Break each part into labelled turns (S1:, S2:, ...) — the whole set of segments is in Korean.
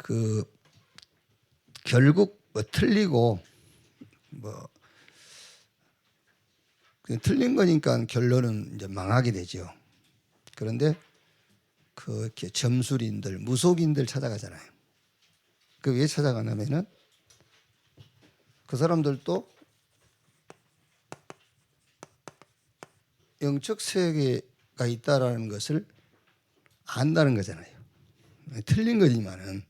S1: 그 결국 뭐 틀리고 뭐 그냥 틀린 거니까 결론은 이제 망하게 되죠. 그런데 그 이렇게 점술인들, 무속인들 찾아가잖아요. 그 왜 찾아가냐면은 그 사람들도 영적 세계가 있다라는 것을 안다는 거잖아요. 틀린 거지만은.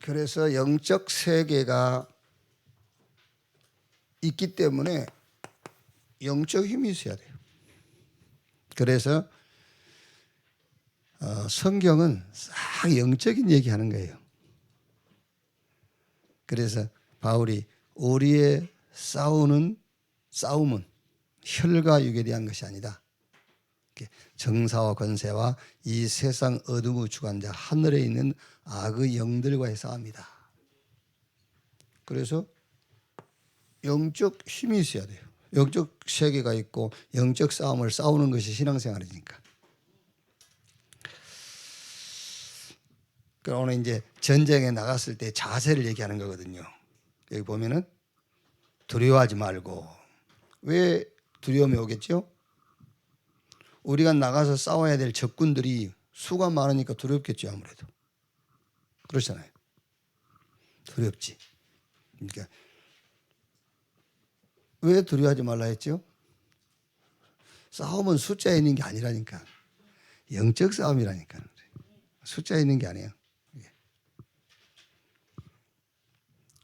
S1: 그래서 영적 세계가 있기 때문에 영적 힘이 있어야 돼요. 그래서 성경은 싹 영적인 얘기하는 거예요. 그래서 바울이 우리의 싸움은 혈과 육에 대한 것이 아니다. 정사와 권세와 이 세상 어둠의 주관자 하늘에 있는 악의 영들과의 싸움이다. 그래서 영적 힘이 있어야 돼요. 영적 세계가 있고 영적 싸움을 싸우는 것이 신앙생활이니까. 그럼 오늘 이제 전쟁에 나갔을 때 자세를 얘기하는 거거든요. 여기 보면은 두려워하지 말고. 왜 두려움이 오겠죠? 우리가 나가서 싸워야 될 적군들이 수가 많으니까 두렵겠죠, 아무래도. 그렇잖아요. 두렵지. 그러니까 왜 두려워하지 말라 했죠? 싸움은 숫자에 있는 게 아니라니까. 영적 싸움이라니까. 숫자에 있는 게 아니에요.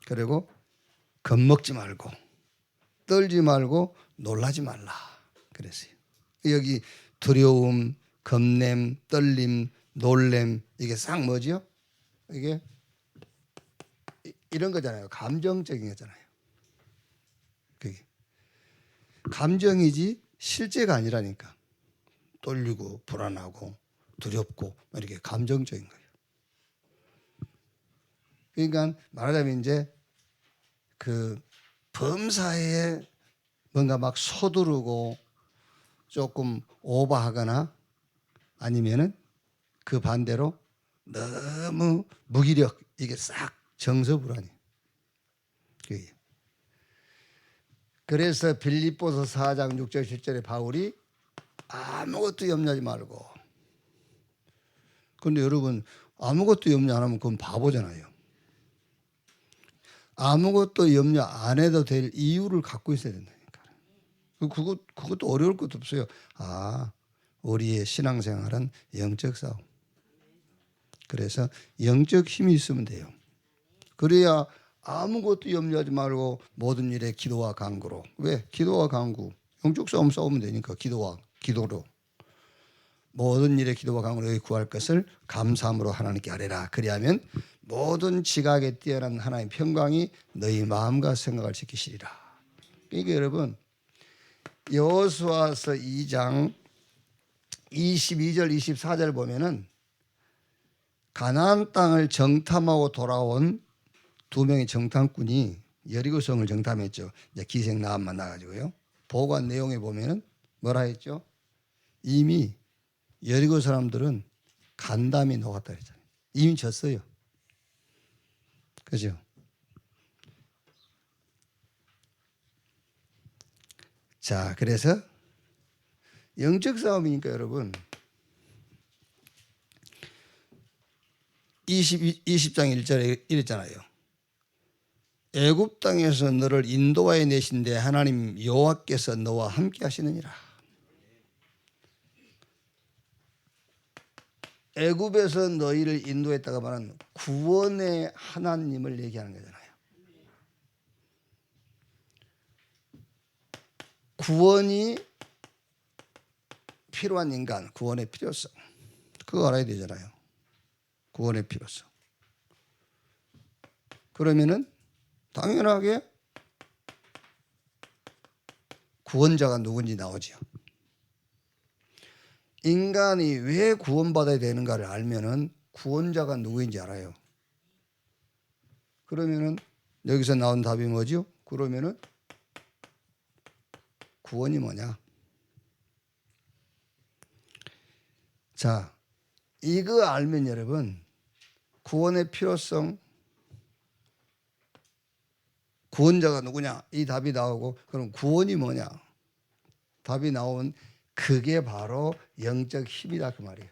S1: 그리고 겁먹지 말고 떨지 말고 놀라지 말라 그랬어요. 여기 두려움, 겁냄, 떨림, 놀램 이게 싹 뭐죠? 이게 이런 거잖아요. 감정적인 거잖아요. 그게 감정이지 실제가 아니라니까. 떨리고 불안하고 두렵고 이렇게 감정적인 거예요. 그러니까 말하자면 이제 그 범사에 뭔가 막 서두르고 조금 오버하거나 아니면은 그 반대로 너무 무기력 이게 싹 정서불안이에요. 그래서 빌립보서 4장 6절 7절에 바울이 아무것도 염려하지 말고. 그런데 여러분 아무것도 염려 안 하면 그건 바보잖아요. 아무것도 염려 안 해도 될 이유를 갖고 있어야 된다니까. 그것도 어려울 것도 없어요. 우리의 신앙생활은 영적 싸움. 그래서 영적 힘이 있으면 돼요. 그래야 아무것도 염려하지 말고 모든 일에 기도와 간구로. 왜? 기도와 간구. 영적 싸움 싸우면 되니까 기도로. 모든 일에 기도와 간구로 구할 것을 감사함으로 하나님께 아뢰라. 그리하면 모든 지각에 뛰어난 하나님의 평강이 너희 마음과 생각을 지키시리라. 그러니까 여러분 여호수아서 2장 22절 24절 보면은 가나안 땅을 정탐하고 돌아온 두 명의 정탐꾼이 여리고성을 정탐했죠. 이제 기생 나함만 나가지고요. 보고한 내용에 보면은 뭐라 했죠? 이미 여리고 사람들은 간담이 녹았다 그랬잖아요. 이미 졌어요. 그죠? 자, 그래서 영적 싸움이니까 여러분 20장 1절에 이랬잖아요. 애굽 땅에서 너를 인도하여 내신데 하나님 여호와께서 너와 함께 하시느니라. 애굽에서 너희를 인도했다가 말하는 구원의 하나님을 얘기하는 거잖아요. 구원이 필요한 인간, 구원의 필요성. 그거 알아야 되잖아요. 구원의 필요성. 그러면은 당연하게 구원자가 누군지 나오죠. 인간이 왜 구원받아야 되는가를 알면은 구원자가 누구인지 알아요. 그러면은 여기서 나온 답이 뭐죠? 그러면은 구원이 뭐냐? 자, 이거 알면 여러분 구원의 필요성, 구원자가 누구냐 이 답이 나오고 그럼 구원이 뭐냐 답이 나온 그게 바로 영적 힘이다 그 말이에요.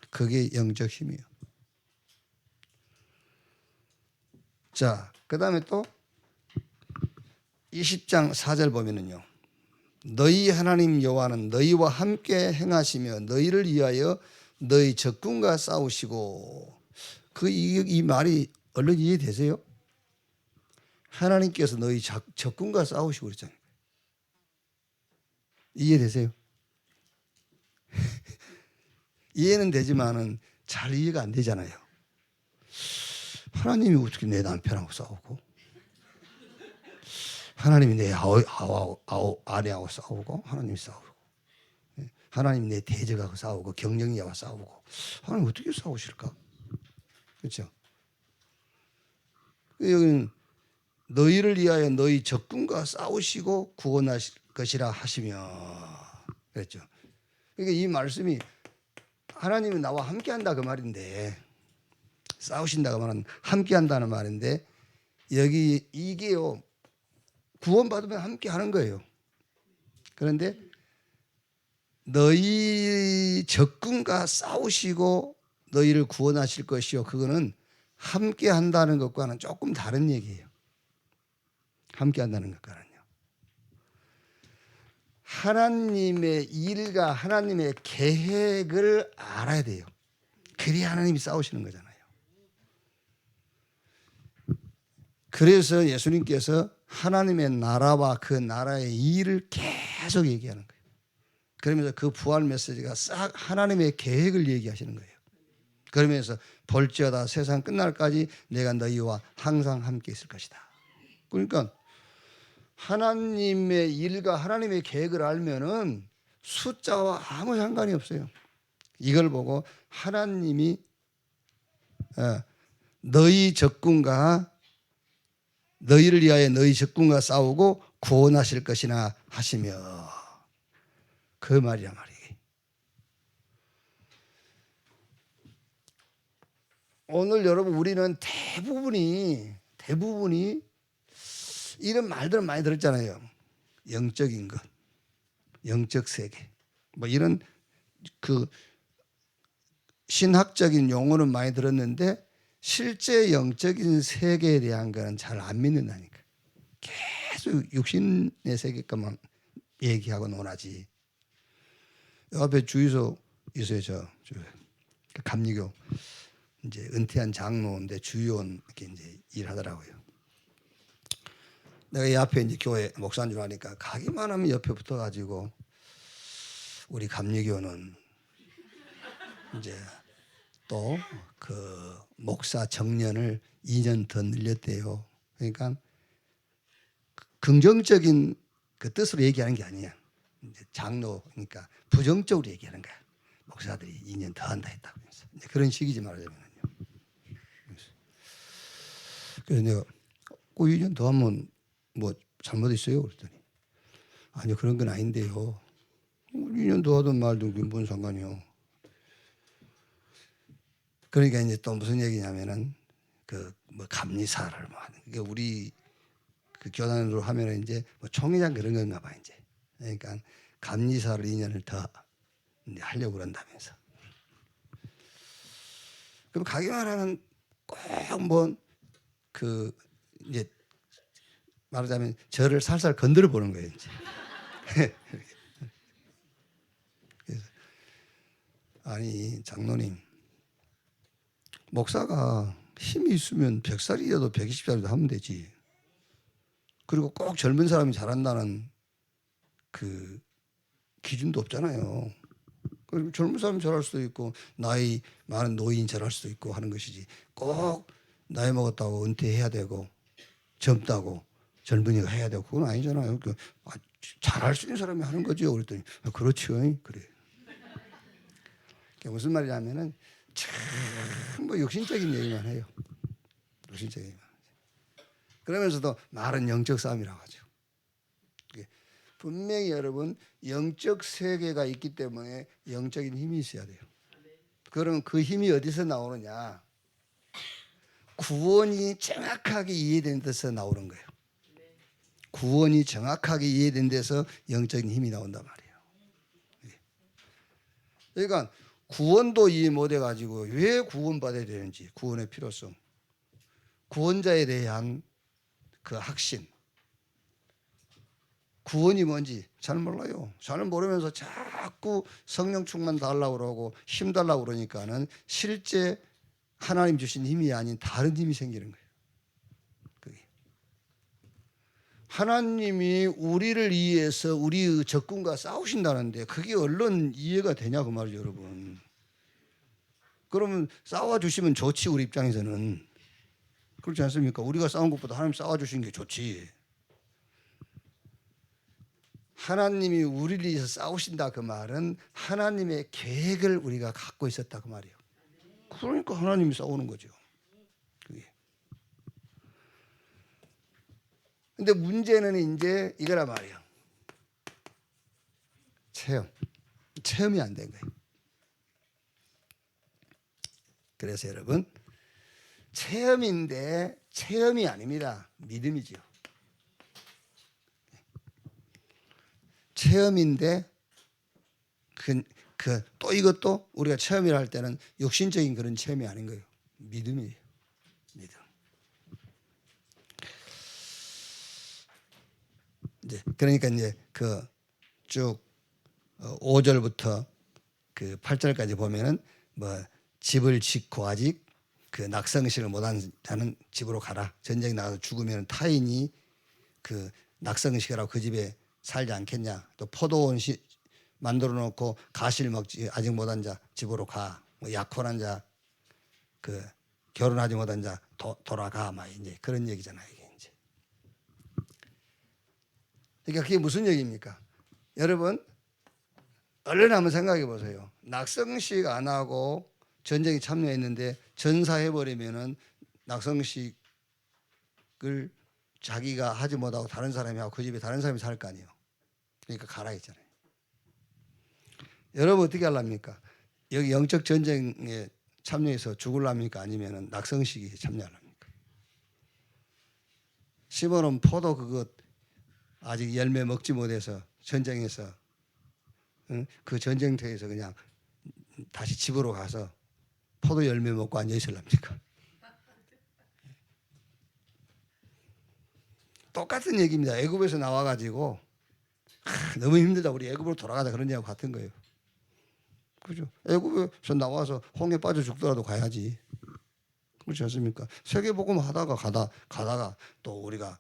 S1: 그게 영적 힘이에요. 자, 그 다음에 또 20장 4절 보면은요. 너희 하나님 여호와는 너희와 함께 행하시며 너희를 위하여 너희 적군과 싸우시고 이 말이 얼른 이해되세요? 하나님께서 너희 적군과 싸우시고 그랬잖아요. 이해되세요? 이해는 되지만은 잘 이해가 안 되잖아요. 하나님이 어떻게 내 남편하고 싸우고 하나님이 내 아내하고 싸우고 하나님이 싸우고 하나님이 내 대적하고 싸우고 경영이하고 싸우고 하나님 어떻게 싸우실까? 그렇죠? 여기는 너희를 위하여 너희 적군과 싸우시고 구원하실 것이라 하시며 그랬죠. 그러니까 이 말씀이 하나님이 나와 함께한다 그 말인데 싸우신다 그 말은 함께한다는 말인데 여기 이게요 구원받으면 함께하는 거예요. 그런데 너희 적군과 싸우시고 너희를 구원하실 것이요 그거는 함께한다는 것과는 조금 다른 얘기예요. 함께한다는 것과는요. 하나님의 일과 하나님의 계획을 알아야 돼요. 그래야 하나님이 싸우시는 거잖아요. 그래서 예수님께서 하나님의 나라와 그 나라의 일을 계속 얘기하는 거예요. 그러면서 그 부활 메시지가 싹 하나님의 계획을 얘기하시는 거예요. 그러면서 볼지어다 세상 끝날까지 내가 너희와 항상 함께 있을 것이다. 그러니까 하나님의 일과 하나님의 계획을 알면은 숫자와 아무 상관이 없어요. 이걸 보고 하나님이 너희 적군과 너희를 위하여 너희 적군과 싸우고 구원하실 것이나 하시며 그 말이야 말이에요. 오늘 여러분 우리는 대부분이 이런 말들은 많이 들었잖아요. 영적인 것, 영적 세계, 뭐 이런 그 신학적인 용어는 많이 들었는데 실제 영적인 세계에 대한 거는 잘 안 믿는다니까. 계속 육신의 세계까만 얘기하고 논하지. 옆에 주유소 있어요. 저 감리교 이제 은퇴한 장로인데 주요원 이렇게 이제 일하더라고요. 내가 이 앞에 이제 교회 목사인 줄 아니까 가기만 하면 옆에 붙어가지고 우리 감리교는 이제 또 그 목사 정년을 2년 더 늘렸대요. 그러니까 긍정적인 그 뜻으로 얘기하는 게 아니야. 이제 장로니까 부정적으로 얘기하는 거야. 목사들이 2년 더 한다 했다고 해서 그런 식이지 말하자면요. 그래서 내가 2년 더 하면 뭐 잘못 있어요? 그랬더니 아니요 그런 건 아닌데요. 2년 더 하든 말든 그게 뭔 상관이요. 그러니까 이제 또 무슨 얘기냐면은 그 뭐 감리사를 뭐 하는 그게 우리 그 교단으로 하면은 이제 뭐 총회장 그런 건가 봐 이제. 그러니까 감리사를 2년을 더 하려고 그런다면서. 그럼 가기만 하면 꼭 뭐 그 이제 말하자면 저를 살살 건드려 보는 거예요 이제. 그래서 아니 장로님 목사가 힘이 있으면 100살이라도 120살이라도 하면 되지. 그리고 꼭 젊은 사람이 잘한다는 그 기준도 없잖아요. 그리고 젊은 사람이 잘할 수도 있고 나이 많은 노인이 잘할 수도 있고 하는 것이지 꼭 나이 먹었다고 은퇴해야 되고 젊다고 젊은이가 해야 되고 그건 아니잖아요. 잘할 수 있는 사람이 하는 거죠. 그랬더니 그렇죠. 그래. 무슨 말이냐면은 참 뭐 육신적인 얘기만 해요. 육신적인 얘기만. 그러면서도 말은 영적 싸움이라고 하죠. 분명히 여러분 영적 세계가 있기 때문에 영적인 힘이 있어야 돼요. 그럼 그 힘이 어디서 나오느냐? 구원이 정확하게 이해된 데서 나오는 거예요. 구원이 정확하게 이해된 데서 영적인 힘이 나온단 말이에요. 그러니까 구원도 이해 못해 가지고 왜 구원받아야 되는지, 구원의 필요성, 구원자에 대한 그 확신, 구원이 뭔지 잘 몰라요. 잘 모르면서 자꾸 성령 충만 달라고 그러고 힘 달라고 그러니까는 실제 하나님 주신 힘이 아닌 다른 힘이 생기는 거예요. 그게. 하나님이 우리를 위해서 우리의 적군과 싸우신다는데 그게 얼른 이해가 되냐 그 말이죠, 여러분. 그러면 싸워주시면 좋지, 우리 입장에서는. 그렇지 않습니까? 우리가 싸운 것보다 하나님 싸워주신 게 좋지. 하나님이 우리를 위해서 싸우신다 그 말은 하나님의 계획을 우리가 갖고 있었다 그 말이에요. 그러니까 하나님이 싸우는 거죠. 그게. 근데 문제는 이제 이거란 말이에요. 체험이 안 된 거예요. 그래서 여러분, 체험인데 체험이 아닙니다. 믿음이죠. 체험인데 또 이것도 우리가 체험이라 할 때는 육신적인 그런 체험이 아닌 거예요. 믿음이에요. 믿음. 이제 그러니까 이제 그 쭉 5절부터 그 8절까지 보면은 뭐 집을 짓고 아직 그 낙성식을 못한 자는 집으로 가라. 전쟁에 나가서 죽으면 타인이 그 낙성식이라고 그 집에 살지 않겠냐. 또 포도원 만들어 놓고 가시를 먹지 아직 못한 자 집으로 가. 뭐 약혼한 자 그 결혼하지 못한 자 돌아가. 막 이제 그런 얘기잖아요. 이게 이제. 그러니까 그게 무슨 얘기입니까? 여러분 얼른 한번 생각해 보세요. 낙성식 안 하고 전쟁에 참여했는데 전사해 버리면은 낙성식을 자기가 하지 못하고 다른 사람이 하고 그 집에 다른 사람이 살 거 아니에요. 그러니까 가라 했잖아요. 여러분 어떻게 하랍니까? 여기 영적 전쟁에 참여해서 죽을랍니까? 아니면은 낙성식에 참여하랍니까? 심어놓은 포도 그거 아직 열매 먹지 못해서 전쟁에서 그 전쟁터에서 그냥 다시 집으로 가서 포도 열매 먹고 앉아 있을랍니까? 똑같은 얘기입니다. 애굽에서 나와가지고 너무 힘들다 우리 애굽으로 돌아가자 그런 얘기하고 같은 거예요. 그죠? 애굽에서 나와서 홍해 빠져 죽더라도 가야지. 그렇지 않습니까? 세계복음 하다가 가다가 또 우리가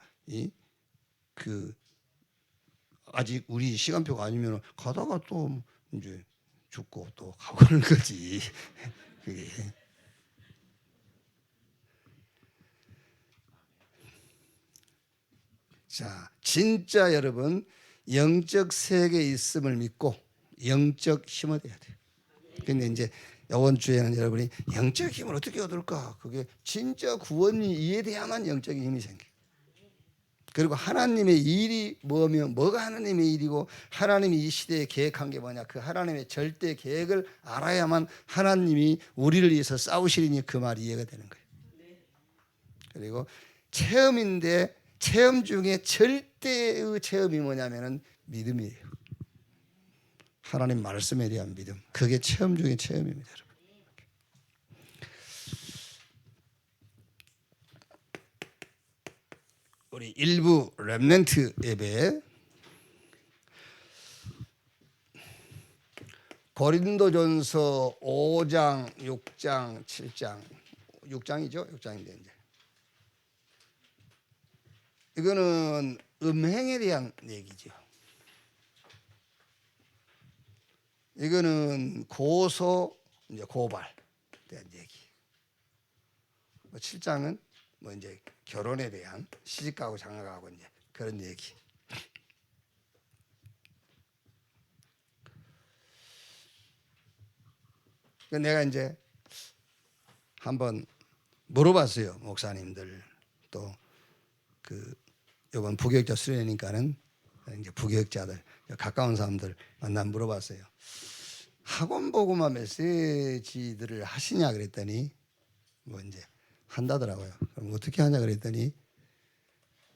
S1: 그 아직 우리 시간표가 아니면 가다가 또 이제 죽고 또 가고 그런 거지. 그게. 자, 진짜 여러분 영적 세계에 있음을 믿고 영적 힘을 얻어야 돼요. 근데 이제 이번 주에는 여러분이 영적 힘을 어떻게 얻을까? 그게 진짜 구원이 이해돼야만 영적인 힘이 생겨요. 그리고 하나님의 일이 뭐면 뭐가 하나님의 일이고 하나님이 이 시대에 계획한 게 뭐냐 그 하나님의 절대 계획을 알아야만 하나님이 우리를 위해서 싸우시리니 그 말이 이해가 되는 거예요. 그리고 체험인데 체험 중에 절대의 체험이 뭐냐면은 믿음이에요. 하나님 말씀에 대한 믿음. 그게 체험 중에 체험입니다, 여러분. 우리 일부 렘넌트 예배 고린도전서 5장, 6장, 7장 6장이죠. 6장인데 이제 이거는 음행에 대한 얘기죠. 이거는 고소, 이제 고발 대한 얘기. 7장은 뭐 이제 결혼에 대한 시집가고 장가가고 이제 그런 얘기. 내가 이제 한번 물어봤어요. 목사님들 또 그 이번 부교육자 수련회니까는 이제 부교육자들, 가까운 사람들 만나 물어봤어요. 학원 보고만 메시지들을 하시냐 그랬더니 뭐 이제 한다더라고요. 그럼 어떻게 하냐 그랬더니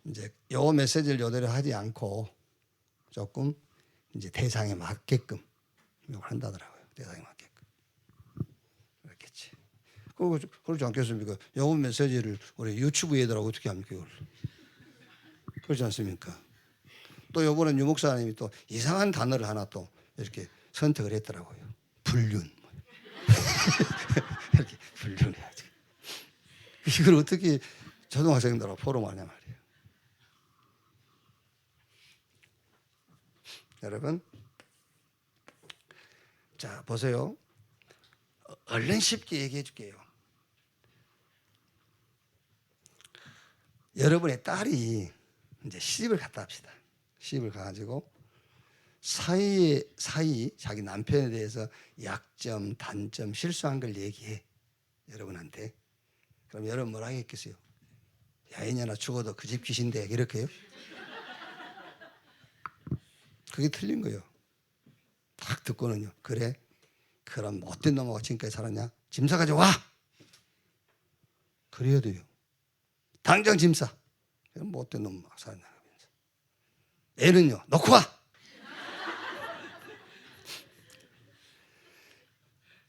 S1: 이제 요 메시지를 요대로 하지 않고 조금 이제 대상에 맞게끔 이걸 한다더라고요. 대상에 맞게끔. 그렇겠지. 그렇지 않겠습니까? 요 메시지를 우리 유튜브 애들하고 어떻게 합니까 이걸? 그렇지 않습니까? 또 요번엔 유 목사님이 또 이상한 단어를 하나 또 이렇게 선택을 했더라고요. 불륜. 이렇게 불륜해야지. 이걸 어떻게 초등학생들하고 포럼하냐 말이에요. 여러분, 자 보세요. 얼른 쉽게 얘기해 줄게요. 여러분의 딸이 이제 시집을 갔다 합시다. 시집을 가가지고 사이 자기 남편에 대해서 약점, 단점, 실수한 걸 얘기해 여러분한테. 그럼 여러분 뭐라 하겠겠어요? 야 이년아 죽어도 그 집 귀신데 이렇게요? 그게 틀린 거예요. 딱 듣고는요. 그래? 그럼 못된 놈하고 지금까지 살았냐? 짐 싸가지고 와! 그래야 돼요. 당장 짐 싸. 못된 놈하고 살았냐? 애는요. 놓고 와!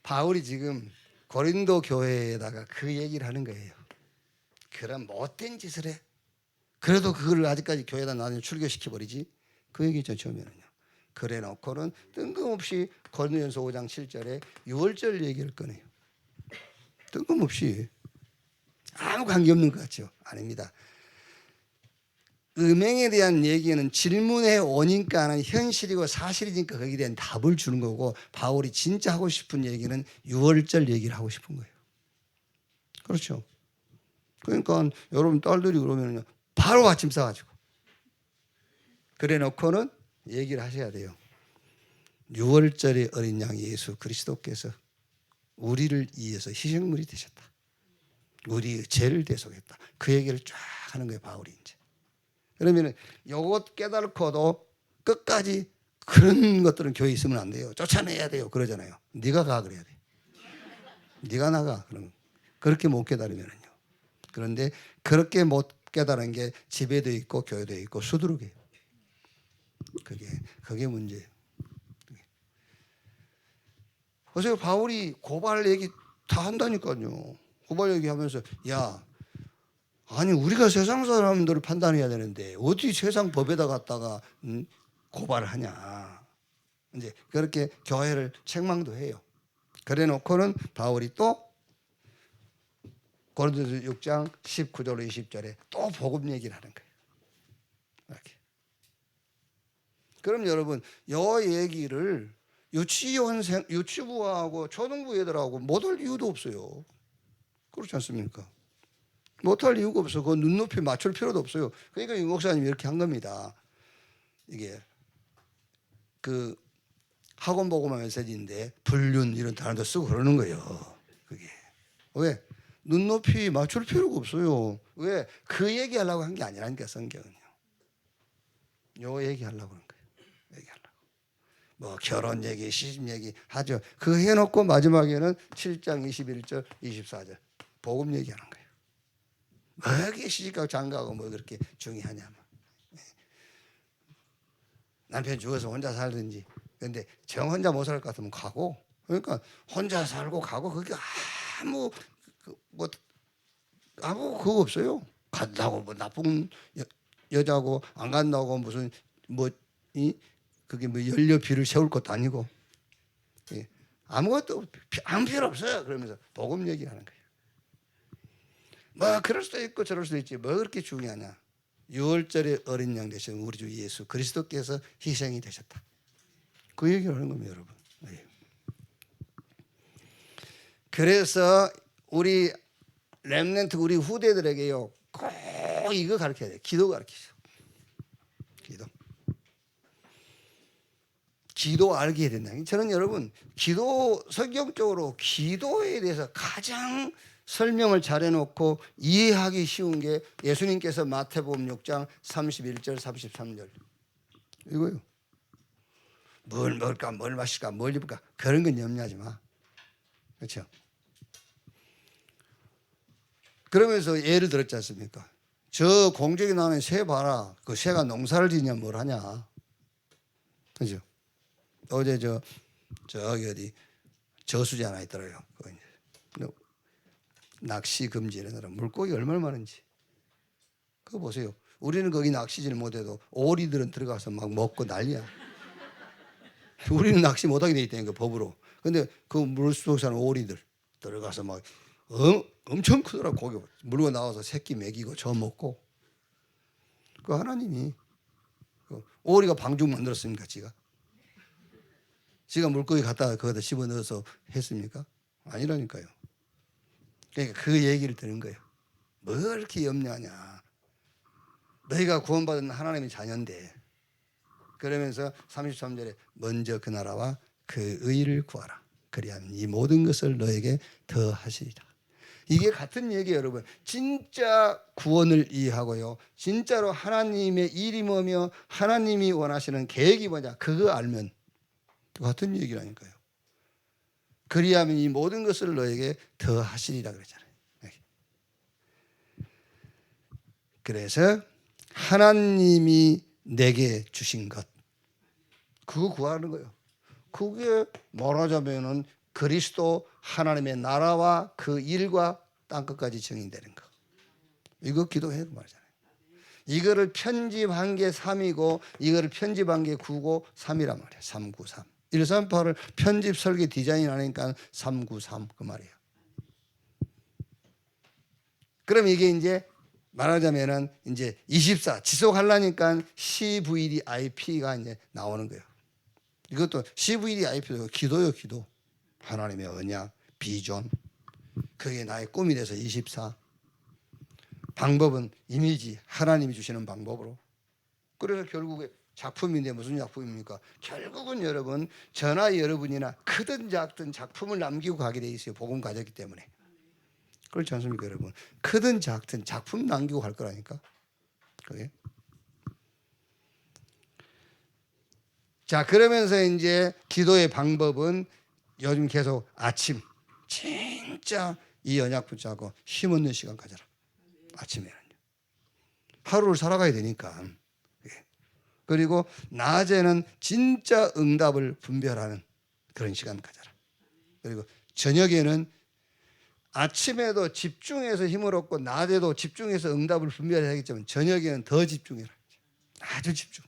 S1: 바울이 지금 고린도 교회에다가 그 얘기를 하는 거예요. 그런 못된 짓을 해. 그래도 그걸 아직까지 교회에다 나중에 출교시켜버리지. 그 얘기죠 처음에는요. 그래 놓고는 뜬금없이 고린도전서 5장 7절에 유월절 얘기를 꺼내요. 뜬금없이 아무 관계없는 것 같죠? 아닙니다. 음행에 대한 얘기는 질문에 오니까 하는 현실이고 사실이니까 거기에 대한 답을 주는 거고, 바울이 진짜 하고 싶은 얘기는 유월절 얘기를 하고 싶은 거예요. 그렇죠? 그러니까 여러분 딸들이 그러면요 바로 아침 싸가지고 그래 놓고는 얘기를 하셔야 돼요. 유월절의 어린 양 예수 그리스도께서 우리를 위해서 희생물이 되셨다. 우리의 죄를 대속했다. 그 얘기를 쫙 하는 거예요 바울이 이제. 그러면 요것 깨달고도 끝까지 그런 것들은 교회에 있으면 안 돼요. 쫓아내야 돼요. 그러잖아요. 네가 가 그래야 돼. 네가 나가. 그러면 그렇게 못 깨달으면은요. 그런데 그렇게 못 깨달은 게 집에도 있고 교회도 있고 수두룩해요. 그게 문제예요. 그래서 바울이 고발 얘기 다 한다니까요. 고발 얘기하면서 야 아니 우리가 세상 사람들을 판단해야 되는데 어디 세상 법에다 갖다가 고발을 하냐. 이제 그렇게 교회를 책망도 해요. 그래 놓고는 바울이 또 고린도전서 6장 19절 20절에 또 복음 얘기를 하는 거예요. 이렇게. 그럼 여러분 요 얘기를 유치부하고 초등부 애들하고 못할 이유도 없어요. 그렇지 않습니까? 못할 이유가 없어. 그 눈높이 맞출 필요도 없어요. 그러니까 유 목사님이 이렇게 한 겁니다. 이게 그 학원 보고만 메시지인데 불륜 이런 단어도 쓰고 그러는 거예요. 그게 왜 눈높이 맞출 필요가 없어요. 왜 그 얘기하려고 한 게 아니라니까 성경은요. 요 얘기하려고 하는 거예요. 얘기하려고. 뭐 결혼 얘기, 시집 얘기 하죠. 그 해놓고 마지막에는 7장 21절, 24절 복음 얘기하는 거예요. 뭐 이게 시집가고 장가고 뭐 그렇게 중요하냐. 남편 죽어서 혼자 살든지. 근데 정 혼자 못 살 것 같으면 가고. 그러니까 혼자 살고 가고 그게 아무 아무 그거 없어요. 간다고 뭐 나쁜 여자고 안 간다고 무슨 그게 뭐 연료 비를 세울 것도 아니고. 예. 아무것도 아무 필요 없어요. 그러면서 복음 얘기하는 거예요. 뭐 그럴 수도 있고 저럴 수도 있지. 뭐 그렇게 중요하냐. 6월절에 어린 양 되신 우리 주 예수 그리스도께서 희생이 되셨다. 그 얘기를 하는 겁니다, 여러분. 네. 그래서 우리 렘넌트 우리 후대들에게요 꼭 이거 가르쳐야 돼요. 기도 가르치죠. 기도 알게 해야 된다. 저는 여러분 기도 성경적으로 기도에 대해서 가장 설명을 잘 해놓고 이해하기 쉬운 게 예수님께서 마태복음 6장 31절 33절 이거요. 뭘 먹을까, 뭘 마실까, 뭘 입을까 그런 건 염려하지 마. 그렇죠? 그러면서 예를 들었지 않습니까? 저 공중에 나오는 새 봐라. 그 새가 농사를 지냐 뭘 하냐. 그죠? 어제 저기 어디 저수지 하나 있더라고요. 낚시 금지 이런 데는 물고기 얼마나 많은지. 그거 보세요. 우리는 거기 낚시질 못해도 오리들은 들어가서 막 먹고 난리야. 우리는 낚시 못하게 돼 있다니까 법으로. 근데 그 물속 사는 오리들 들어가서 막 엄청 크더라고. 고기 물고 나와서 새끼 먹이고 저 먹고. 그 하나님이 오리가 방죽 만들었습니까? 지가 물고기 갖다가 거기다 집어넣어서 했습니까? 아니라니까요. 그러니까 그 얘기를 들은 거예요. 뭘 이렇게 염려하냐. 너희가 구원받은 하나님의 자녀인데. 그러면서 33절에 먼저 그 나라와 그 의를 구하라. 그리하면 이 모든 것을 너에게 더하시리라. 이게 같은 얘기예요, 여러분. 진짜 구원을 이해하고요. 진짜로 하나님의 일이 뭐며 하나님이 원하시는 계획이 뭐냐. 그거 알면 같은 얘기라니까요. 그리하면 이 모든 것을 너에게 더하시리라 그랬잖아요. 그래서 하나님이 내게 주신 것 그거 구하는 거예요. 그게 말하자면은 그리스도 하나님의 나라와 그 일과 땅끝까지 증인되는 거. 이거 기도해요 말이잖아요. 이거를 편집한 게 3이고 이거를 편집한 게 9고 3이란 말이에요. 393. 138을 편집 설계 디자인 하니까 393 그 말이에요. 그럼 이게 이제 말하자면은 이제 24 지속하려니까 CVDIP가 이제 나오는 거예요. 이것도 CVDIP도 기도요, 기도. 하나님의 언약, 비전. 그게 나의 꿈이 돼서 24. 방법은 이미지, 하나님이 주시는 방법으로. 그래서 결국에 작품인데 무슨 작품입니까? 결국은 여러분, 저나 여러분이나 크든 작든 작품을 남기고 가게 돼 있어요. 복음 가졌기 때문에. 그렇지 않습니까, 여러분? 크든 작든 작품 남기고 갈 거라니까. 그게. 자, 그러면서 이제 기도의 방법은 요즘 계속 아침 진짜 이 언약 붙잡고 힘없는 시간 가져라. 아침에는요. 하루를 살아가야 되니까. 그리고 낮에는 진짜 응답을 분별하는 그런 시간 가져라. 그리고 저녁에는 아침에도 집중해서 힘을 얻고 낮에도 집중해서 응답을 분별해야 하겠지만 저녁에는 더 집중해라. 아주 집중.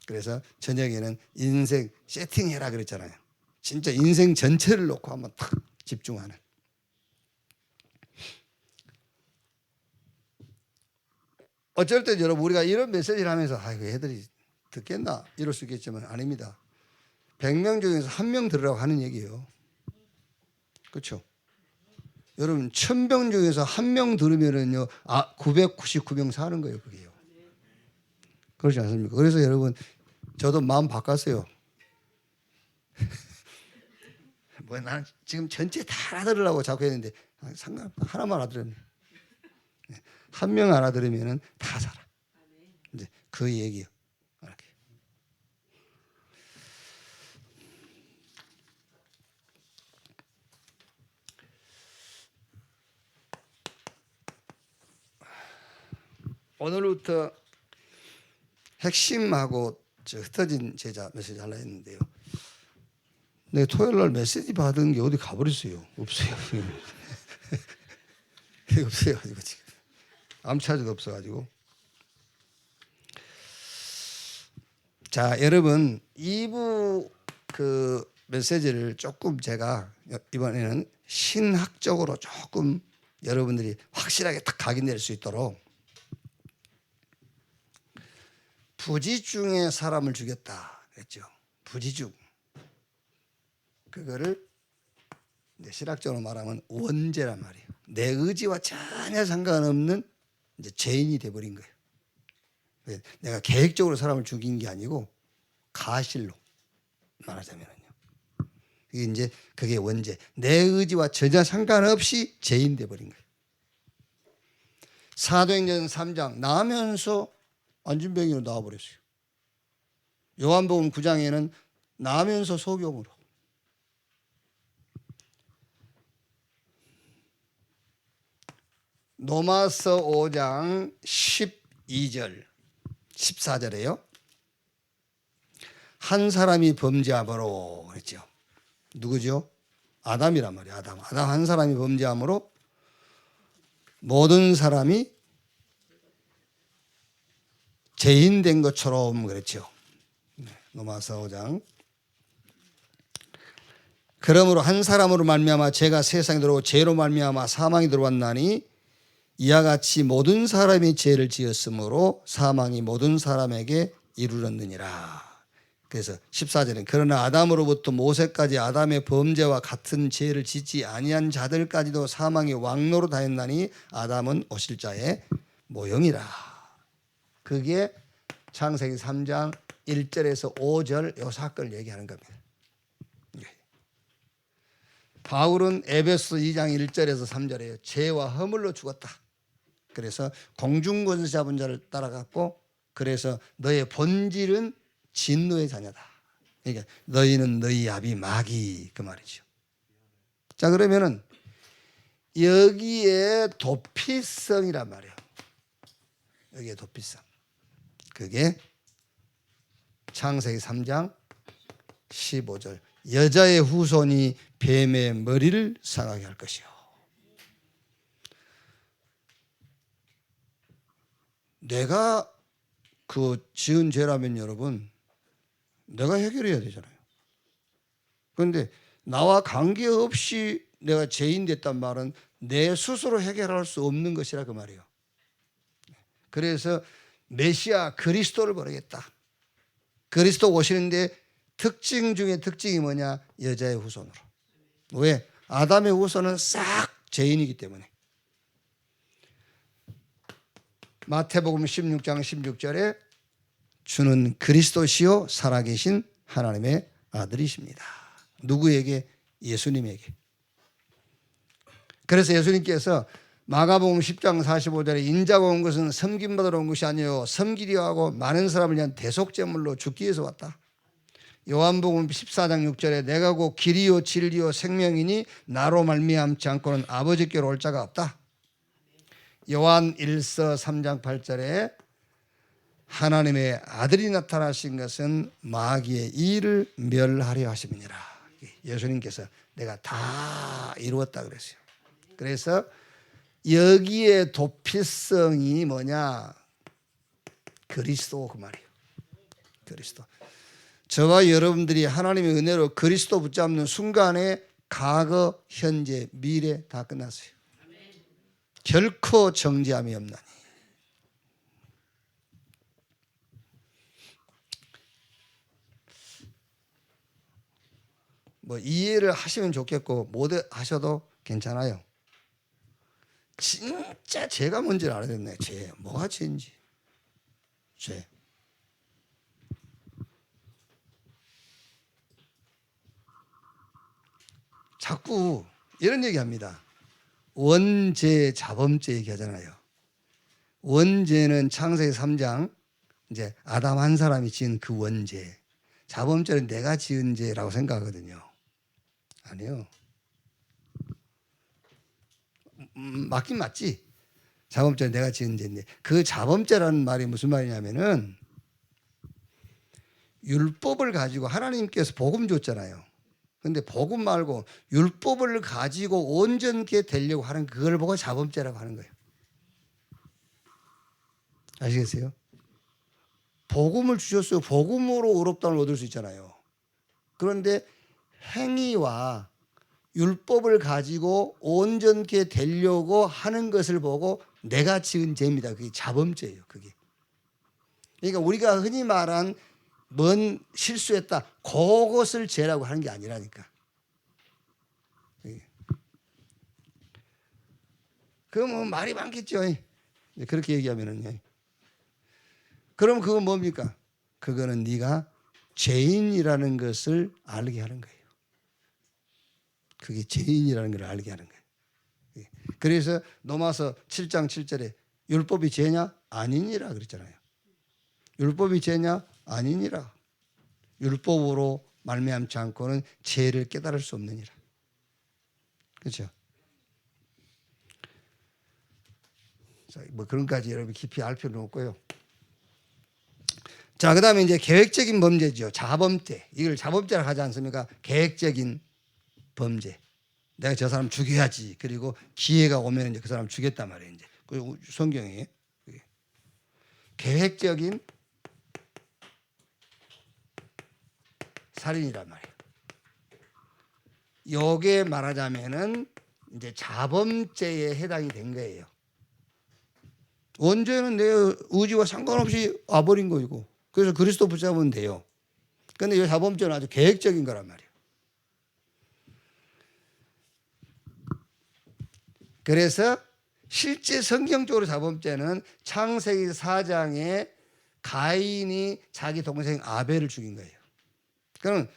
S1: 그래서 저녁에는 인생 세팅해라 그랬잖아요. 진짜 인생 전체를 놓고 한번 탁 집중하는. 어쩔 때 여러분 우리가 이런 메시지를 하면서 아이고 애들이 듣겠나 이럴 수 있겠지만 아닙니다. 100명 중에서 1명 들으라고 하는 얘기예요. 그렇죠? 여러분 1000명 중에서 1명 들으면은요 999명 사는 거예요. 그게요. 그렇지 않습니까? 그래서 여러분 저도 마음 바꿨어요. 뭐 난 지금 전체 다 알아들으려고 자꾸 했는데 상관없다. 하나만 알아들으면 1명 알아들으면은 다 살아. 이제 그 얘기요. 이렇게. 오늘부터 핵심하고 흩어진 제자 메시지 하려 했는데요. 내 토요일 날 메시지 받은 게 어디 가버렸어요. 없어요. 없어요. 가지고 지금 암차지도 없어가지고. 자, 여러분 2부 그 메시지를 조금 제가 이번에는 신학적으로 조금 여러분들이 확실하게 딱 각인될 수 있도록 부지중에 사람을 죽였다 그랬죠. 부지중. 그거를 이제 신학적으로 말하면 원죄란 말이에요. 내 의지와 전혀 상관없는 이제 죄인이 돼버린 거예요. 내가 계획적으로 사람을 죽인 게 아니고 가실로 말하자면요. 이게 이제 그게 원죄. 내 의지와 전혀 상관없이 죄인 돼버린 거예요. 사도행전 3장 나면서 안진병이로 나와버렸어요. 요한복음 9장에는 나면서 소경으로. 로마서 5장 12절 14절에요. 한 사람이 범죄함으로 그랬죠. 누구죠? 아담이란 말이에요. 아담 한 사람이 범죄함으로 모든 사람이 죄인 된 것처럼 그랬죠. 로마서 5장. 그러므로 한 사람으로 말미암아 죄가 세상에 들어오고 죄로 말미암아 사망이 들어왔나니 이와 같이 모든 사람이 죄를 지었으므로 사망이 모든 사람에게 이르렀느니라. 그래서 14절은 그러나 아담으로부터 모세까지 아담의 범죄와 같은 죄를 짓지 아니한 자들까지도 사망이 왕노로 다했나니 아담은 오실 자의 모형이라. 그게 창세기 3장 1절에서 5절 이 사건을 얘기하는 겁니다. 바울은 에베소 2장 1절에서 3절에 죄와 허물로 죽었다. 그래서 공중권세 잡은 자를 따라갔고 그래서 너의 본질은 진노의 자녀다. 그러니까 너희는 너희 아비 마귀 그 말이죠. 자 그러면은 여기에 도피성이란 말이에요. 여기에 도피성. 그게 창세기 3장 15절 여자의 후손이 뱀의 머리를 상하게 할 것이요. 내가 그 지은 죄라면 여러분 내가 해결해야 되잖아요. 그런데 나와 관계없이 내가 죄인 됐단 말은 내 스스로 해결할 수 없는 것이라 그 말이에요. 그래서 메시아 그리스도를 보내겠다. 그리스도 오시는데 특징 중에 특징이 뭐냐? 여자의 후손으로. 왜? 아담의 후손은 싹 죄인이기 때문에. 마태복음 16장 16절에 주는 그리스도시요 살아계신 하나님의 아들이십니다. 누구에게? 예수님에게. 그래서 예수님께서 마가복음 10장 45절에 인자가 온 것은 섬김받으러 온 것이 아니요 섬기려 하고 많은 사람을 위한 대속제물로 죽기 위해서 왔다. 요한복음 14장 6절에 내가 곧 길이요 진리요 생명이니 나로 말미암지 않고는 아버지께로 올 자가 없다. 요한 1서 3장 8절에 하나님의 아들이 나타나신 것은 마귀의 일을 멸하려 하심이니라. 예수님께서 내가 다 이루었다 그랬어요. 그래서 여기에 도피성이 뭐냐? 그리스도 그 말이에요. 그리스도. 저와 여러분들이 하나님의 은혜로 그리스도 붙잡는 순간에 과거, 현재, 미래 다 끝났어요. 결코 정죄함이 없나니. 뭐 이해를 하시면 좋겠고 못 하셔도 괜찮아요. 진짜 죄가 뭔지를 알아야 되네. 죄. 뭐가 죄인지. 죄. 자꾸 이런 얘기합니다. 원죄, 자범죄 얘기하잖아요. 원죄는 창세기 3장 이제 아담 한 사람이 지은 그 원죄. 자범죄는 내가 지은 죄라고 생각하거든요. 아니요. 맞긴 맞지. 자범죄는 내가 지은 죄인데 그 자범죄라는 말이 무슨 말이냐면은 율법을 가지고 하나님께서 복음 줬잖아요. 근데 복음 말고 율법을 가지고 온전케 되려고 하는 그걸 보고 자범죄라고 하는 거예요. 아시겠어요? 복음을 주셨어요. 복음으로 의롭다함을 얻을 수 있잖아요. 그런데 행위와 율법을 가지고 온전케 되려고 하는 것을 보고 내가 지은 죄입니다. 그게 자범죄예요. 그게. 그러니까 우리가 흔히 말한 뭔 실수했다. 그것을 죄라고 하는 게 아니라니까. 그건 뭐 말이 많겠죠. 그렇게 얘기하면은. 그럼 그건 뭡니까? 그거는 네가 죄인이라는 것을 알게 하는 거예요. 그게 죄인이라는 걸 알게 하는 거예요. 그래서 로마서 7장 7절에 율법이 죄냐? 아니니라 그랬잖아요. 율법이 죄냐? 아니니라. 율법으로 말미암지 않고는 죄를 깨달을 수 없느니라. 그렇죠? 자, 뭐 그런까지 여러분 깊이 알 필요는 없고요. 자, 그다음에 이제 계획적인 범죄죠. 자범죄. 이걸 자범죄라고 하지 않습니까? 계획적인 범죄. 내가 저 사람 죽여야지. 그리고 기회가 오면 이제 그 사람 죽였단 말이에요. 이제 그 성경에 계획적인 살인이란 말이에요. 요게 말하자면은 이제 자범죄에 해당이 된 거예요. 원죄는 내 의지와 상관없이 와버린 거이고, 그래서 그리스도 붙잡으면 돼요. 그런데 이 자범죄는 아주 계획적인 거란 말이에요. 그래서 실제 성경적으로 자범죄는 창세기 4장에 가인이 자기 동생 아벨을 죽인 거예요. 그럼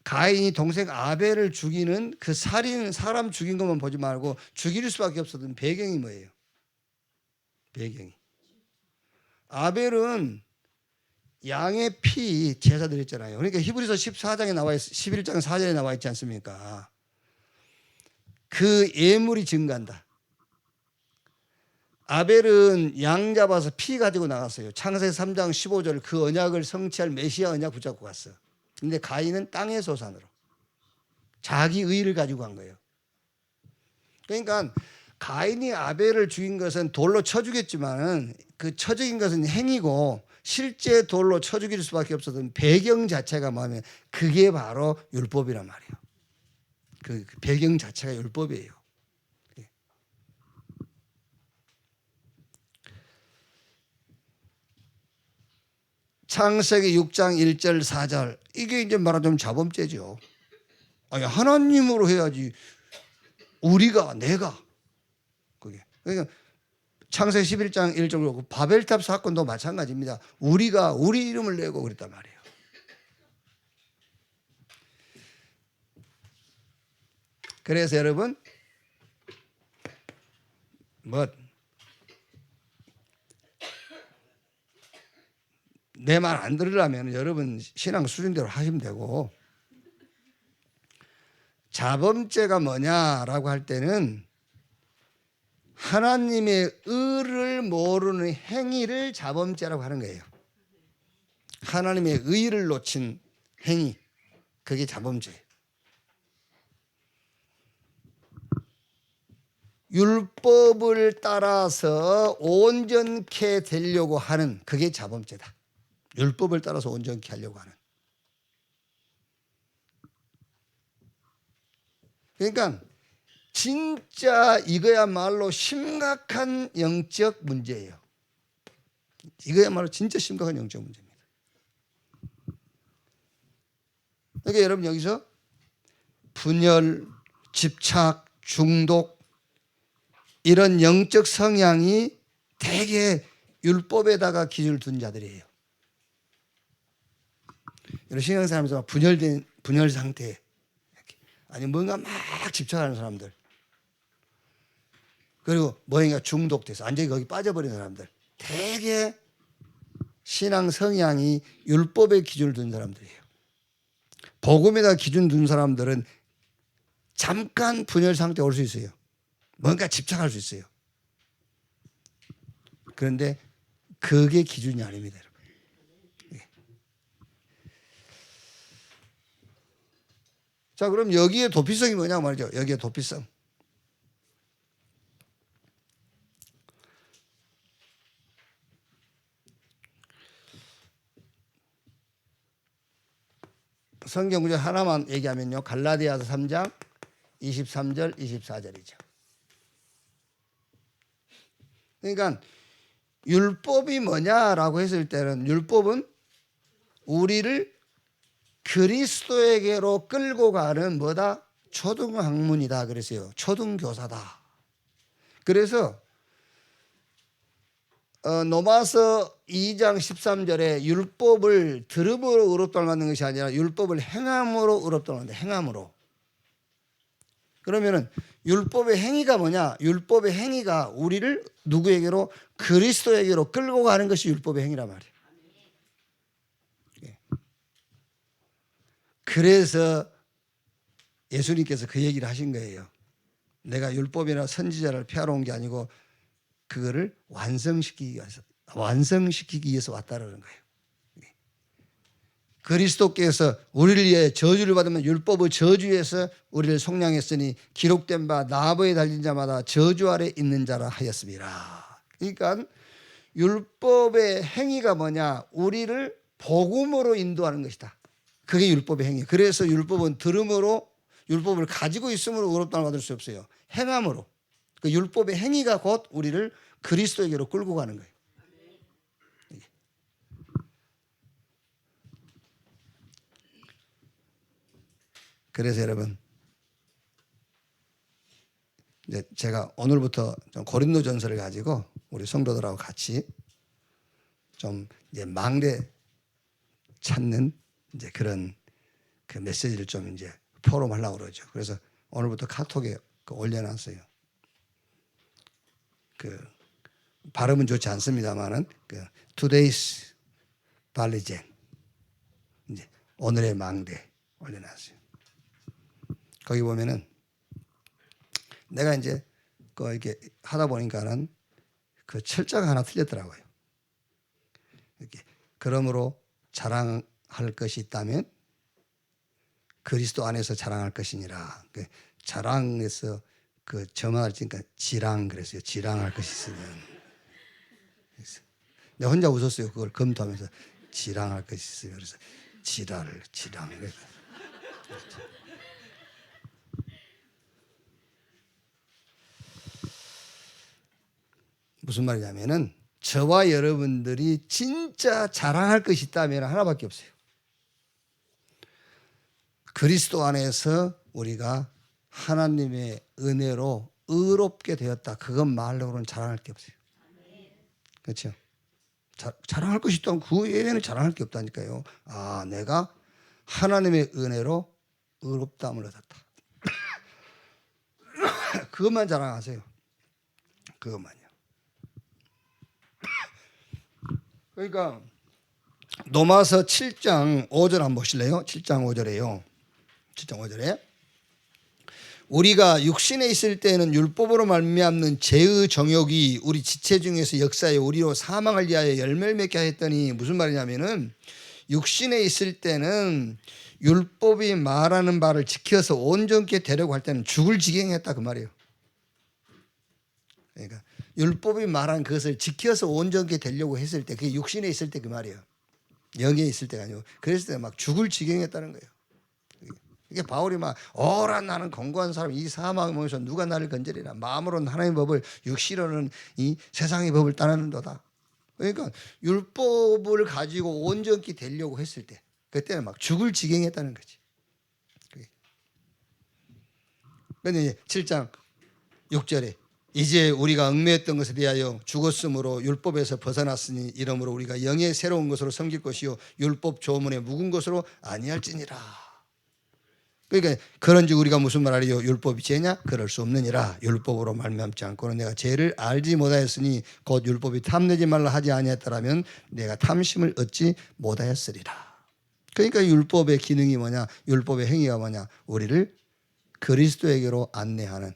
S1: 가인이 동생 아벨을 죽이는 그 살인, 사람 죽인 것만 보지 말고 죽일 수밖에 없었던 배경이 뭐예요? 배경이. 아벨은 양의 피 제사 드렸잖아요. 그러니까 히브리서 14장에 나와 11장 4절에 나와 있지 않습니까? 그 예물이 증가한다. 아벨은 양 잡아서 피 가지고 나갔어요. 창세기 3장 15절 그 언약을 성취할 메시아 언약 붙잡고 갔어. 근데 가인은 땅의 소산으로 자기 의를 가지고 간 거예요. 그러니까 가인이 아벨을 죽인 것은 돌로 쳐 죽였지만은 그 쳐 죽인 것은 행위고 실제 돌로 쳐 죽일 수밖에 없었던 배경 자체가 뭐냐면 그게 바로 율법이란 말이에요. 그 배경 자체가 율법이에요. 창세기 6장 1절 4절 이게 이제 말하자면 자범죄죠. 아니 하나님으로 해야지 우리가 내가 그게 그러니까 창세기 11장 1절 바벨탑 사건도 마찬가지입니다. 우리가 우리 이름을 내고 그랬단 말이에요. 그래서 여러분 내 말 안 들으려면 여러분 신앙 수준대로 하시면 되고, 자범죄가 뭐냐라고 할 때는 하나님의 의를 모르는 행위를 자범죄라고 하는 거예요. 하나님의 의를 놓친 행위, 그게 자범죄예요. 율법을 따라서 온전케 되려고 하는 그게 자범죄다. 율법을 따라서 온전케 하려고 하는. 그러니까 진짜 이거야말로 심각한 영적 문제예요. 이거야말로 진짜 심각한 영적 문제입니다. 그러니까 여러분 여기서 분열, 집착, 중독 이런 영적 성향이 대개 율법에다가 기준을 둔 자들이에요. 이런 신앙생활하면서 분열 상태, 아니 뭔가 막 집착하는 사람들, 그리고 뭔가 중독돼서 완전히 거기 빠져버린 사람들, 대개 신앙 성향이 율법의 기준을 둔 사람들이에요. 복음에다 기준 둔 사람들은 잠깐 분열 상태에 올 수 있어요. 뭔가 집착할 수 있어요. 그런데 그게 기준이 아닙니다, 여러분. 자, 그럼 여기에 도피성이 뭐냐고 말이죠. 여기에 도피성. 성경 구절 하나만 얘기하면요. 갈라디아서 3장 23절 24절이죠. 그러니까 율법이 뭐냐라고 했을 때는 율법은 우리를 그리스도에게로 끌고 가는 뭐다? 초등학문이다 그랬어요. 초등교사다. 그래서 로마서 2장 13절에 율법을 들음으로 의롭다는 받는 것이 아니라 율법을 행함으로 의롭다는 건데, 행함으로. 그러면은 율법의 행위가 뭐냐? 율법의 행위가 우리를 누구에게로? 그리스도에게로 끌고 가는 것이 율법의 행위란 말이에요. 그래서 예수님께서 그 얘기를 하신 거예요. 내가 율법이나 선지자를 폐하러 온 게 아니고 그거를 완성시키기 위해서 왔다는 거예요. 그리스도께서 우리를 위해 저주를 받으면 율법의 저주에서 우리를 속량했으니 기록된 바 나무에 달린 자마다 저주 아래 있는 자라 하였습니다. 그러니까 율법의 행위가 뭐냐? 우리를 복음으로 인도하는 것이다. 그게 율법의 행위. 그래서 율법은 들음으로, 율법을 가지고 있음으로 의롭다함을 받을 수 없어요. 행함으로. 그 율법의 행위가 곧 우리를 그리스도에게로 끌고 가는 거예요. 그래서 여러분, 이제 제가 오늘부터 좀 고린도전서를 가지고 우리 성도들하고 같이 좀 이제 망대 찾는 이제 그런 그 메시지를 좀 이제 포럼하려고 그러죠. 그래서 오늘부터 카톡에 올려놨어요. 그 발음은 좋지 않습니다만은 그 Today's 발리젠, 이제 오늘의 망대 올려놨어요. 거기 보면은 내가 이제 그 이렇게 하다 보니까는 그 철자가 하나 틀렸더라고요. 이렇게 그러므로 자랑할 것이 있다면 그리스도 안에서 자랑할 것이니라. 그 자랑에서 그 점화를 지니까 지랑 그랬어요. 지랑할 것이 있으면. 내가 혼자 웃었어요. 그걸 검토하면서 지랑할 것이 있으면. 그래서 지랄을 지랑. 무슨 말이냐면은 저와 여러분들이 진짜 자랑할 것이 있다면 하나밖에 없어요. 그리스도 안에서 우리가 하나님의 은혜로 의롭게 되었다. 그것 말로는 자랑할 게 없어요. 그렇죠? 자랑할 것이 있다면 그 외에는 자랑할 게 없다니까요. 아, 내가 하나님의 은혜로 의롭다함을 얻었다. 그것만 자랑하세요. 그것만요. 그러니까 로마서 7장 5절 한번 보실래요? 7장 5절에요. 7장 5절에 우리가 육신에 있을 때는 율법으로 말미암는 죄의 정욕이 우리 지체 중에서 역사에 우리로 사망을 위하여 열매를 맺게 하였더니 무슨 말이냐면은 육신에 있을 때는 율법이 말하는 바를 지켜서 온전케 되려고 할 때는 죽을 지경했다 그 말이에요. 그러니까 율법이 말한 그것을 지켜서 온전케 되려고 했을 때 그게 육신에 있을 때 그 말이에요. 영에 있을 때가 아니고 그랬을 때 막 죽을 지경했다는 거예요. 이게 바울이 막 오라 나는 공고한 사람 이 사망을 모여서 누가 나를 건져리라 마음으로는 하나님의 법을 육시로는 이 세상의 법을 따르는도다. 그러니까 율법을 가지고 온전히 되려고 했을 때 그때는 막 죽을 지경했다는 거지. 그런데 7장 6절에 이제 우리가 얽매였던 것에 대하여 죽었으므로 율법에서 벗어났으니 이러므로 우리가 영의 새로운 것으로 섬길 것이요 율법 조문에 묵은 것으로 아니할지니라. 그러니까 그런즉 우리가 무슨 말하리요? 율법이 죄냐? 그럴 수 없느니라. 율법으로 말미암지 않고는 내가 죄를 알지 못하였으니 곧 율법이 탐내지 말라 하지 아니했더라면 내가 탐심을 얻지 못하였으리라. 그러니까 율법의 기능이 뭐냐? 율법의 행위가 뭐냐? 우리를 그리스도에게로 안내하는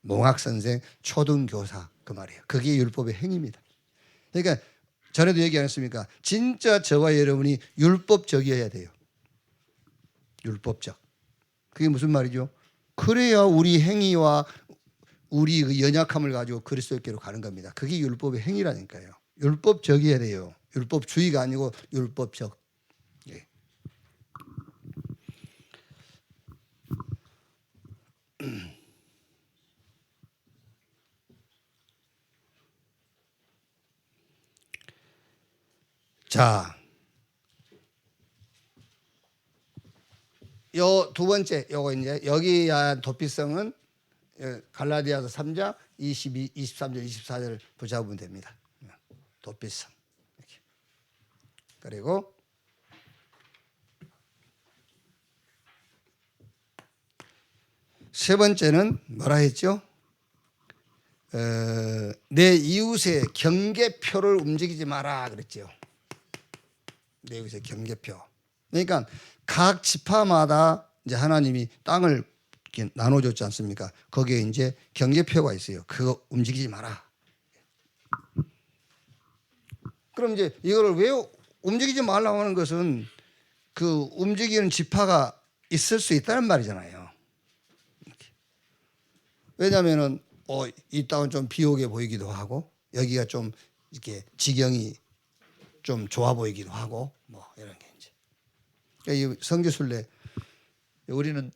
S1: 몽학선생, 초등교사 그 말이에요. 그게 율법의 행위입니다. 그러니까 전에도 얘기 안 했습니까? 진짜 저와 여러분이 율법적이어야 돼요. 율법적. 그게 무슨 말이죠? 그래야 우리 행위와 우리 그 연약함을 가지고 그리스도께로 가는 겁니다. 그게 율법의 행위라니까요. 율법적이어야 돼요. 율법주의가 아니고 율법적. 예. 자, 요 두 번째 요거 이제 여기야 도피성은 갈라디아서 3장 22, 23절, 24절 붙잡으면 됩니다. 도피성. 이렇게. 그리고 세 번째는 뭐라 했죠? 내 이웃의 경계표를 움직이지 마라 그랬죠. 내 이웃의 경계표. 그러니까 각 지파마다 이제 하나님이 땅을 이렇게 나눠줬지 않습니까? 거기에 이제 경계표가 있어요. 그거 움직이지 마라. 그럼 이제 이거를 왜 움직이지 말라고 하는 것은 그 움직이는 지파가 있을 수 있다는 말이잖아요. 왜냐하면은 이 땅은 좀 비옥해 보이기도 하고 여기가 좀 이렇게 지경이 좀 좋아 보이기도 하고 뭐 이런 게 이제 그러니까 이 성지순례 우리는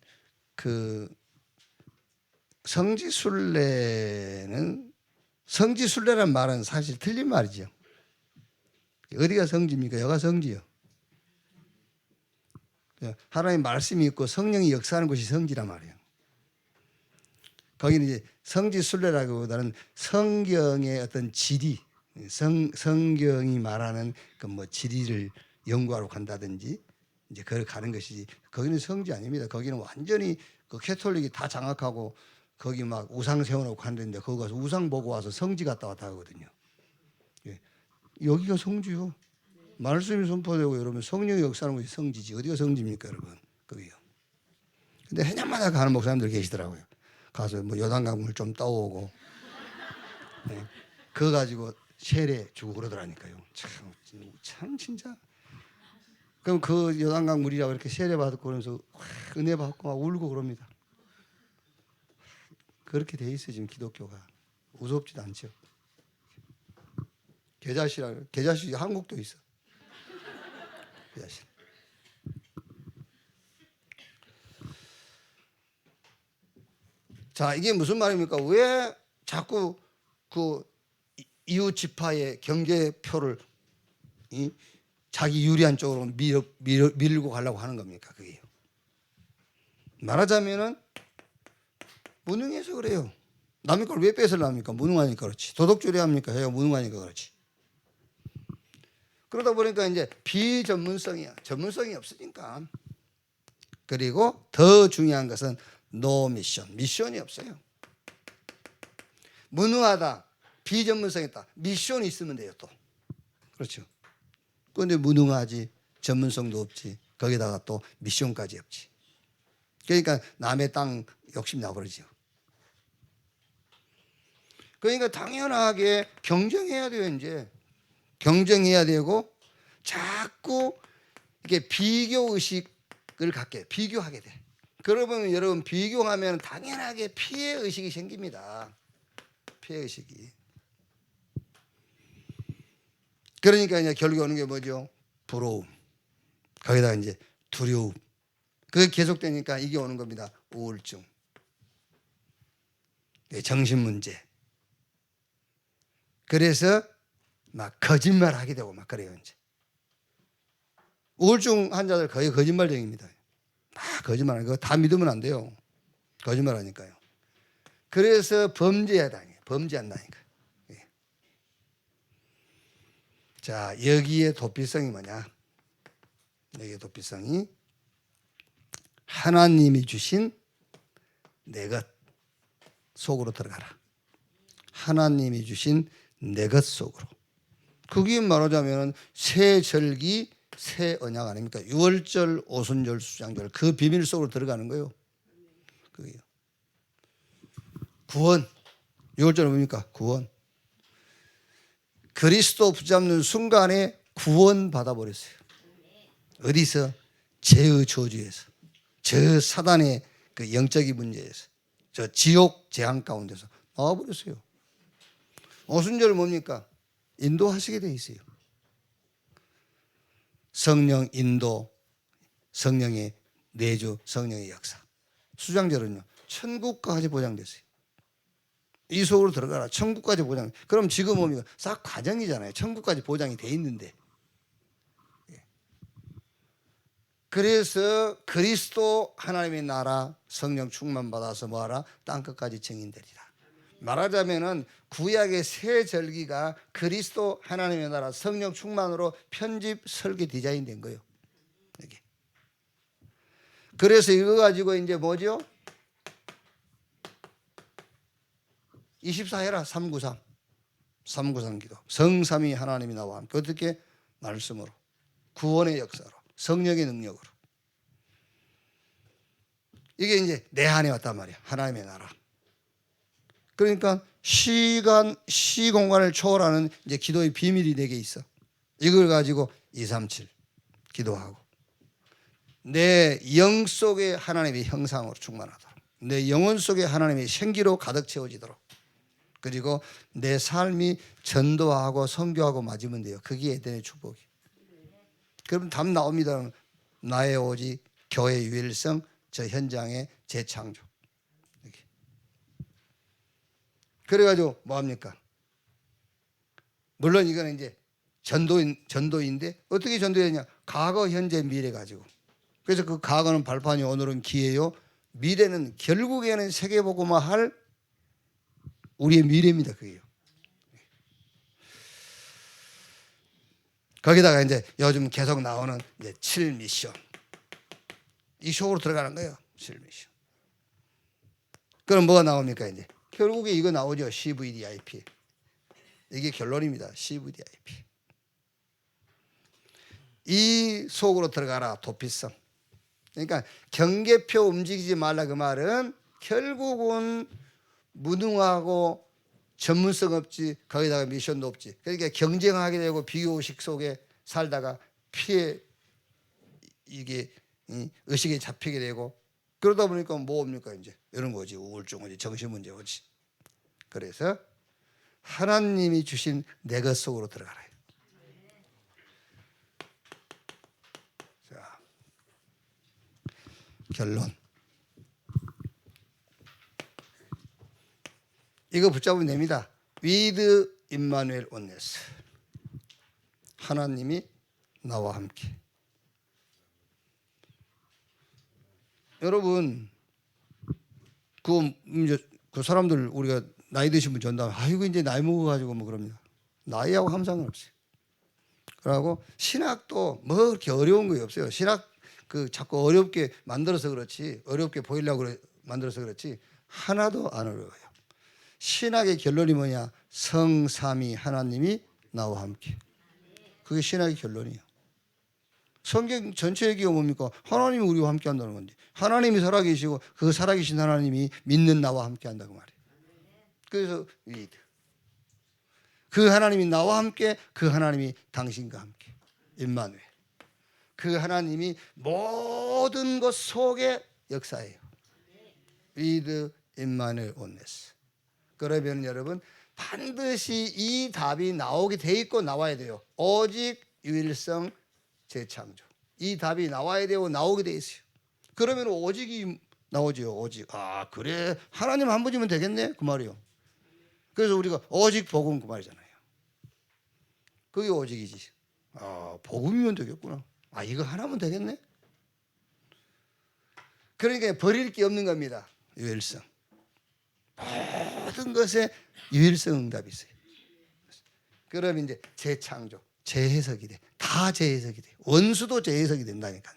S1: 그 성지순례라는 말은 사실 틀린 말이죠. 어디가 성지입니까? 여가 성지요. 하나님 말씀이 있고 성령이 역사하는 곳이 성지란 말이에요. 거기는 이제 성지순례라기보다는 성경의 어떤 지리, 성경이 말하는 그 뭐 지리를 연구하러 간다든지 이제 그걸 가는 것이지 거기는 성지 아닙니다. 거기는 완전히 그 캐톨릭이 다 장악하고 거기 막 우상 세워놓고 간다는데 거기 가서 우상 보고 와서 성지 갔다 왔다 하거든요. 여기가 성지요. 말씀이 선포되고 이러면 성령이 역사하는 것이 성지지. 어디가 성지입니까, 여러분? 거기요. 근데 해년마다 가는 목사님들 계시더라고요. 가서 뭐 요단강 물 좀 떠오고, 네. 그거 가지고 세례 주고 그러더라니까요. 참 진짜. 그럼 그 요단강 물이라고 이렇게 세례 받고 그러면서 은혜 받고 막 울고 그럽니다. 그렇게 돼 있어요 지금 기독교가. 무섭지도 않죠. 계자씨 한국도 있어. 계자씨. 자, 이게 무슨 말입니까? 왜 자꾸 그 이웃 지파의 경계표를 자기 유리한 쪽으로 밀고 가려고 하는 겁니까? 그게요. 말하자면은 무능해서 그래요. 남의 걸 왜 뺏으려합니까? 무능하니까 그렇지. 도덕조례합니까? 해요. 무능하니까 그렇지. 그러다 보니까 이제 비전문성이야. 전문성이 없으니까. 그리고 더 중요한 것은 노 미션. 미션이 없어요. 무능하다. 비전문성 있다. 미션이 있으면 돼요 또. 그렇죠. 그런데 무능하지. 전문성도 없지. 거기다가 또 미션까지 없지. 그러니까 남의 땅 욕심 나버리죠. 그러니까 당연하게 경쟁해야 돼요 이제. 경쟁해야 되고 자꾸 이렇게 비교 의식을 갖게 비교하게 돼. 그러면 여러분 비교하면 당연하게 피해 의식이 생깁니다. 피해 의식이. 그러니까 이제 결국에 오는 게 뭐죠? 부러움. 거기다가 이제 두려움. 그게 계속되니까 이게 오는 겁니다. 우울증. 정신 문제. 그래서 막 거짓말 하게 되고 막 그래요 이제. 우울증 환자들 거의 거짓말쟁이입니다. 막 거짓말하는 거 다 믿으면 안 돼요. 거짓말하니까요. 그래서 범죄한다니까. 예. 자, 여기에 도피성이 뭐냐? 여기에 도피성이 하나님이 주신 내 것 속으로 들어가라. 하나님이 주신 내 것 속으로. 그게 말하자면 새 절기, 새 언약 아닙니까? 유월절, 오순절, 수장절 그 비밀 속으로 들어가는 거예요. 그게요. 구원. 유월절은 뭡니까? 구원. 그리스도 붙잡는 순간에 구원 받아버렸어요. 어디서? 죄의 저주에서. 저 사단의 그 영적인 문제에서. 저 지옥 재앙 가운데서 나와버렸어요. 오순절은 뭡니까? 인도하시게 돼 있어요. 성령 인도, 성령의 내주, 성령의 역사. 수장절은요. 천국까지 보장됐어요. 이 속으로 들어가라. 천국까지 보장. 그럼 지금 뭡니까? 싹 과정이잖아요. 천국까지 보장이 돼 있는데. 그래서 그리스도 하나님의 나라 성령 충만 받아서 뭐하라? 땅끝까지 증인되리라. 말하자면은 구약의 새 절기가 그리스도 하나님의 나라 성령 충만으로 편집 설계 디자인된 거예요. 이게. 그래서 이거 가지고 이제 뭐죠? 24 해라. 393. 393 기도. 성삼위 하나님이 나와 함께 어떻게? 말씀으로. 구원의 역사로. 성령의 능력으로. 이게 이제 내 안에 왔단 말이야. 하나님의 나라. 그러니까 시공간을 초월하는 이제 기도의 비밀이 내게 있어. 이걸 가지고 237 기도하고 내 영 속에 하나님의 형상으로 충만하도록, 내 영혼 속에 하나님의 생기로 가득 채워지도록, 그리고 내 삶이 전도하고 선교하고 맞으면 돼요. 그게 에덴의 축복이. 그럼 답 나옵니다. 나의 오직 교회 유일성, 저 현장의 재창조. 이렇게. 그래가지고 뭐합니까? 물론 이거는 이제 전도인데 어떻게 전도했냐? 과거, 현재, 미래 가지고. 그래서 그 과거는 발판이, 오늘은 기회요. 미래는 결국에는 세계복음화 할 우리의 미래입니다. 그게요. 거기다가 이제 요즘 계속 나오는 이제 7미션. 이 쇼로 들어가는 거예요. 7미션. 그럼 뭐가 나옵니까? 이제 결국에 이거 나오죠. CVDIP. 이게 결론입니다. CVDIP. 이 속으로 들어가라. 도피성. 그러니까 경계표 움직이지 말라 그 말은 결국은 무능하고 전문성 없지, 거기다가 미션도 없지. 그러니까 경쟁하게 되고 비교의식 속에 살다가 피해 이게 의식에 잡히게 되고, 그러다 보니까 뭡니까? 이제 이런 거지. 우울증 오지, 정신문제 오지. 그래서 하나님이 주신 내 것 속으로 들어가라. 자, 결론. 이거 붙잡으면 됩니다. With Emmanuel Oneness. 하나님이 나와 함께. 여러분, 그 사람들 우리가 나이 드신 분 전담, 아이고 이제 나이 먹어가지고 뭐 그럽니다. 나이하고 함 상관없어요. 그러고 신학도 뭐 그렇게 어려운 거 없어요. 신학 그 자꾸 어렵게 만들어서 그렇지, 어렵게 보이려고 만들어서 그렇지 하나도 안 어려워요. 신학의 결론이 뭐냐? 성삼위 하나님이 나와 함께. 그게 신학의 결론이에요. 성경 전체 얘기가 뭡니까? 하나님이 우리와 함께 한다는 건데, 하나님이 살아계시고 그 살아계신 하나님이 믿는 나와 함께 한다고 말이에요. 그래서 그 하나님이 나와 함께, 그 하나님이 당신과 함께. 임마누엘. 그 하나님이 모든 것 속에 역사해요. With Emmanuel Oneness. 그러면 여러분 반드시 이 답이 나오게 돼 있고 나와야 돼요. 오직 유일성 재창조. 이 답이 나와야 되고 나오게 돼 있어요. 그러면 오직이 나오죠. 오직. 아 그래, 하나님 한 분이면 되겠네 그 말이요. 그래서 우리가 오직 복음 그 말이잖아요. 그게 오직이지. 아 복음이면 되겠구나. 아 이거 하나면 되겠네. 그러니까 버릴 게 없는 겁니다. 유일성. 모든 것에 유일성 응답이 있어요. 그럼 이제 재창조, 재해석이 돼. 다 재해석이 돼. 원수도 재해석이 된다니까.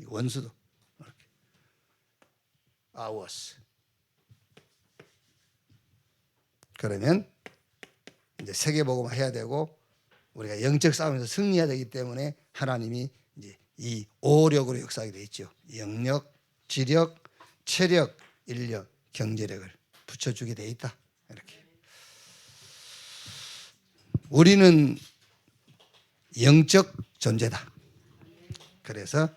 S1: 원수도. 이렇게. Ours. 그러면 이제 세계복음 해야 되고 우리가 영적 싸움에서 승리해야 되기 때문에 하나님이 이제 이 오력으로 역사하게 돼 있죠. 영력, 지력, 체력, 인력, 경제력을 붙여주게 돼 있다. 이렇게. 우리는 영적 존재다. 그래서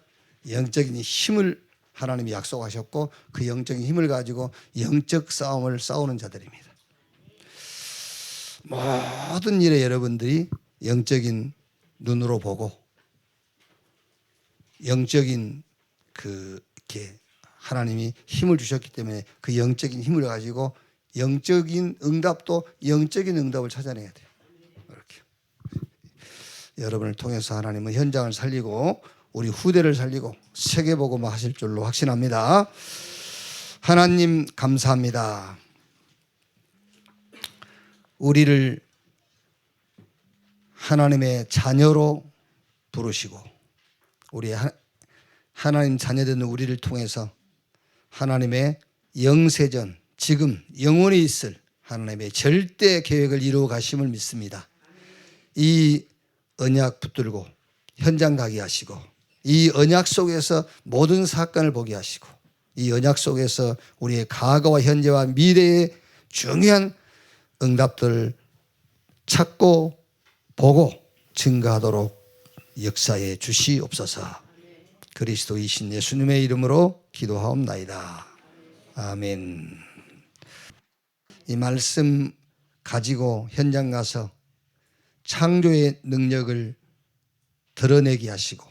S1: 영적인 힘을 하나님이 약속하셨고 그 영적인 힘을 가지고 영적 싸움을 싸우는 자들입니다. 모든 일에 여러분들이 영적인 눈으로 보고 영적인 그렇게 하나님이 힘을 주셨기 때문에 그 영적인 힘을 가지고 영적인 응답도 영적인 응답을 찾아내야 돼요. 이렇게. 여러분을 통해서 하나님은 현장을 살리고 우리 후대를 살리고 세계복음화 하실 줄로 확신합니다. 하나님 감사합니다. 우리를 하나님의 자녀로 부르시고 우리 하나님 자녀된 우리를 통해서 하나님의 영세전 지금 영원히 있을 하나님의 절대 계획을 이루어 가심을 믿습니다. 이 언약 붙들고 현장 가게 하시고 이 언약 속에서 모든 사건을 보게 하시고 이 언약 속에서 우리의 과거와 현재와 미래의 중요한 응답들을 찾고 보고 증거하도록 역사해 주시옵소서. 그리스도이신 예수님의 이름으로 기도하옵나이다. 아멘. 이 말씀 가지고 현장 가서 창조의 능력을 드러내게 하시고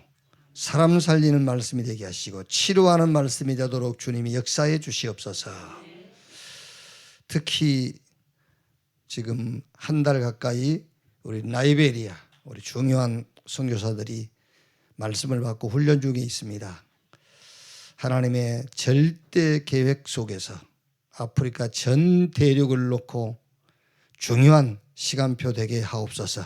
S1: 사람 살리는 말씀이 되게 하시고 치료하는 말씀이 되도록 주님이 역사해 주시옵소서. 특히 지금 한 달 가까이 우리 라이베리아 우리 중요한 선교사들이 말씀을 받고 훈련 중에 있습니다. 하나님의 절대 계획 속에서 아프리카 전 대륙을 놓고 중요한 시간표 되게 하옵소서.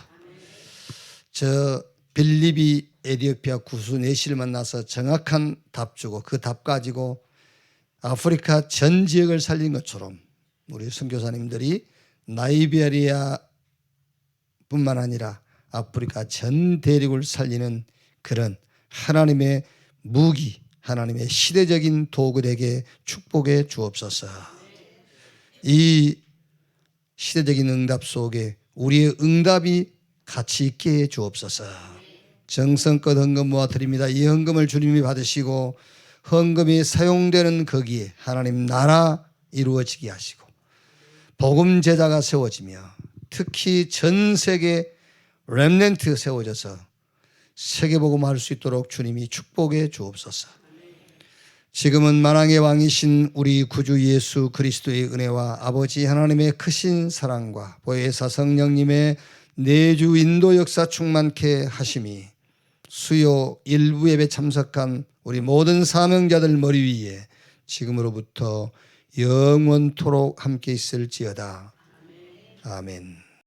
S1: 저 빌립이 에티오피아 구수 내시를 만나서 정확한 답 주고 그 답 가지고 아프리카 전 지역을 살린 것처럼 우리 선교사님들이 나이베리아 뿐만 아니라 아프리카 전 대륙을 살리는 그런 하나님의 무기, 하나님의 시대적인 도구에게 축복해 주옵소서. 이 시대적인 응답 속에 우리의 응답이 가치 있게 해 주옵소서. 정성껏 헌금 모아 드립니다. 이 헌금을 주님이 받으시고 헌금이 사용되는 거기에 하나님 나라 이루어지게 하시고 복음 제자가 세워지며 특히 전 세계 렘넌트 세워져서 세계복음 할 수 있도록 주님이 축복해 주옵소서. 지금은 만왕의 왕이신 우리 구주 예수 그리스도의 은혜와 아버지 하나님의 크신 사랑과 보혜사 성령님의 내주 인도 역사 충만케 하심이 수요 일부 예배 참석한 우리 모든 사명자들 머리 위에 지금으로부터 영원토록 함께 있을지어다. 아멘.